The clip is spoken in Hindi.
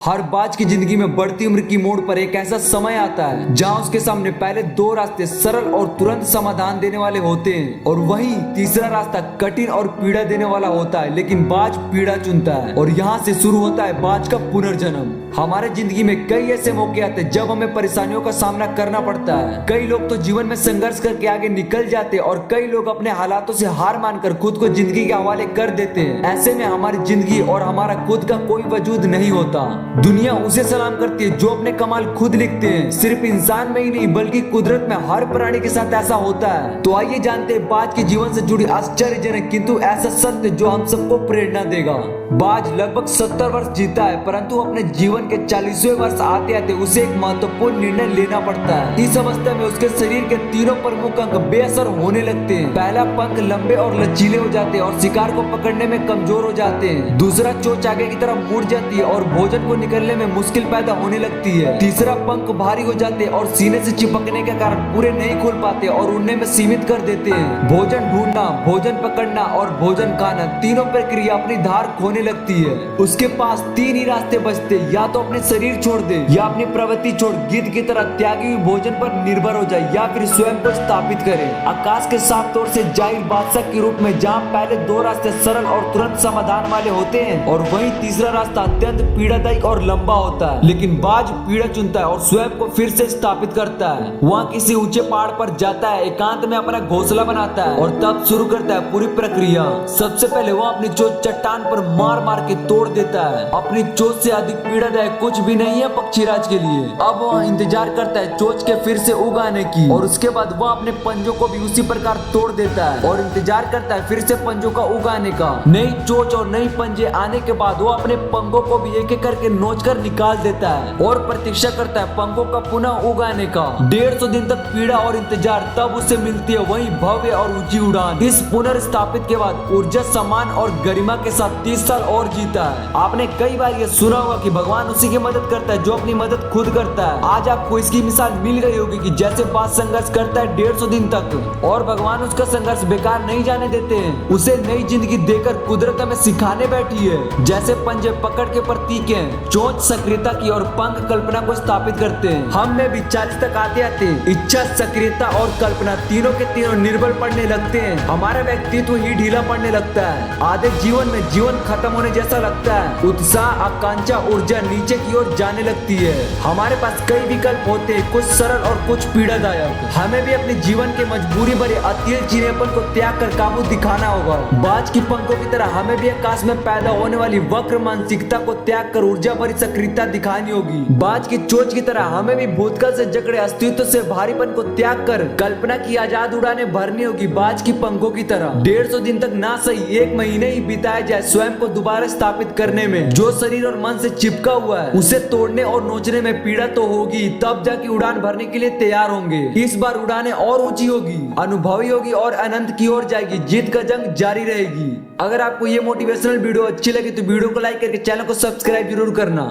हर बाज की जिंदगी में बढ़ती उम्र की मोड़ पर एक ऐसा समय आता है जहां उसके सामने पहले दो रास्ते सरल और तुरंत समाधान देने वाले होते हैं और वहीं तीसरा रास्ता कठिन और पीड़ा देने वाला होता है। लेकिन बाज पीड़ा चुनता है और यहाँ से शुरू होता है बाज का पुनर्जन्म। हमारे जिंदगी में कई ऐसे मौके आते हैं जब हमें परेशानियों का सामना करना पड़ता है। कई लोग तो जीवन में संघर्ष करके आगे निकल जाते हैं और कई लोग अपने हालातों से हार मानकर खुद को जिंदगी के हवाले कर देते हैं। ऐसे में हमारी जिंदगी और हमारा खुद का कोई वजूद नहीं होता। दुनिया उसे सलाम करती है जो अपने कमाल खुद लिखते हैं। सिर्फ इंसान में ही नहीं बल्कि कुदरत में हर प्राणी के साथ ऐसा होता है। तो आइए जानते हैं बाज के जीवन से जुड़ी आश्चर्यजनक किंतु ऐसा सत्य जो हम सबको प्रेरणा देगा। बाज लगभग 70 वर्ष जीता है, परंतु अपने जीवन के 40वें वर्ष आते आते उसे एक महत्वपूर्ण निर्णय लेना पड़ता है। इस अवस्था में उसके शरीर के तीनों प्रमुख अंग बेअसर होने लगते हैं। पहला पंख लंबे और लचीले हो जाते हैं और शिकार को पकड़ने में कमजोर हो जाते हैं। दूसरा चोंच आगे की तरफ मुड़ जाती है और भोजन को निकलने में मुश्किल पैदा होने लगती है। तीसरा पंख भारी हो जाते हैं और सीने से चिपकने के कारण पूरे नहीं खोल पाते और उड़ने में सीमित कर देते हैं। भोजन ढूंढना, भोजन पकड़ना और भोजन खाना तीनों प्रक्रिया अपनी धार खोने लगती है। उसके पास तीन ही रास्ते बचते, या तो अपने शरीर छोड़ दे, या अपनी प्रवृत्ति छोड़ गिद्ध की तरह त्यागी हुई भोजन पर निर्भर हो जाए, या फिर स्वयं को स्थापित करे। आकाश के साफ तौर से जाहिर बादशाह के रूप में जहाँ पहले दो रास्ते सरल और तुरंत समाधान वाले होते हैं और वहीं तीसरा रास्ता अत्यंत पीड़ादायक और लंबा होता है। लेकिन बाज पीड़ा चुनता है और स्वयं को फिर से स्थापित करता है। वहाँ किसी ऊंचे पहाड़ पर जाता है, एकांत में अपना घोंसला बनाता है और तब शुरू करता है पूरी प्रक्रिया। सबसे पहले वह अपनी चोंच चट्टान पर मार मार के तोड़ देता है। अपनी चोंच से अधिक पीड़ादायक कुछ भी नहीं है पक्षीराज के लिए। अब वह इंतजार करता है चोंच के फिर से उगाने की और उसके बाद वह अपने पंजों को भी उसी प्रकार तोड़ देता है और इंतजार करता है फिर से पंजों का उगाने का। नई चोंच और नई पंजे आने के बाद वह अपने पंखों को भी एक एक करके नोच कर निकाल देता है और प्रतीक्षा करता है पंखों का पुनः उगाने का। 150 दिन तक पीड़ा और इंतजार, तब उसे मिलती है वही भव्य और ऊंची उड़ान। इस पुनर्स्थापित के बाद ऊर्जा, सम्मान और गरिमा के साथ 30 साल और जीता है। आपने कई बार ये सुना होगा कि भगवान उसी की मदद करता है जो अपनी मदद खुद करता है। आज आपको इसकी मिसाल मिल गई होगी कि जैसे बाज संघर्ष करता है 150 दिन तक और भगवान उसका संघर्ष बेकार नहीं जाने देते हैं। उसे नई जिंदगी देकर कुदरत में सिखाने बैठी है। जैसे पंजे पकड़ के प्रतीक है, चोंच सक्रियता की और पंख कल्पना को स्थापित करते हैं। हम में भी 40 तक आते आते इच्छा, सक्रियता और कल्पना तीनों के तीनों निर्बल पड़ने लगते हैं। हमारा व्यक्तित्व ही ढीला पड़ने लगता है। आधे जीवन में जीवन खत्म होने जैसा लगता है। उत्साह, आकांक्षा, ऊर्जा नीचे की ओर जाने लगती है। हमारे पास कई विकल्प होते हैं, कुछ सरल और कुछ पीड़ादायक। हमें भी अपने जीवन के मजबूरी भरे अतिल चिड़ेपन को त्याग कर काबू दिखाना होगा। बाज की पंखों की तरह हमें भी आकाश में पैदा होने वाली वक्र मानसिकता को त्याग कर ऊर्जा भरी सक्रियता दिखानी होगी। बाज की चोंच की तरह हमें भी भूतकाल से जकड़े अस्तित्व से भारीपन को त्याग कर कल्पना की आजाद उड़ाने भरनी होगी। बाज की पंखों की तरह 150 दिन तक ना सही 1 महीने ही बिताया जाए स्वयं को दोबारा स्थापित करने में। जो शरीर और मन से चिपका हुआ है उसे तोड़ने और नोचने में पीड़ा तो होगी, तब जाके उड़ान भरने के लिए तैयार होंगे। इस बार उड़ानें और ऊंची होगी, अनुभवी होगी और अनंत की ओर जाएगी। जीत का जंग जारी रहेगी। अगर आपको ये मोटिवेशनल वीडियो अच्छी लगी तो वीडियो को लाइक करके चैनल को सब्सक्राइब जरूर करना।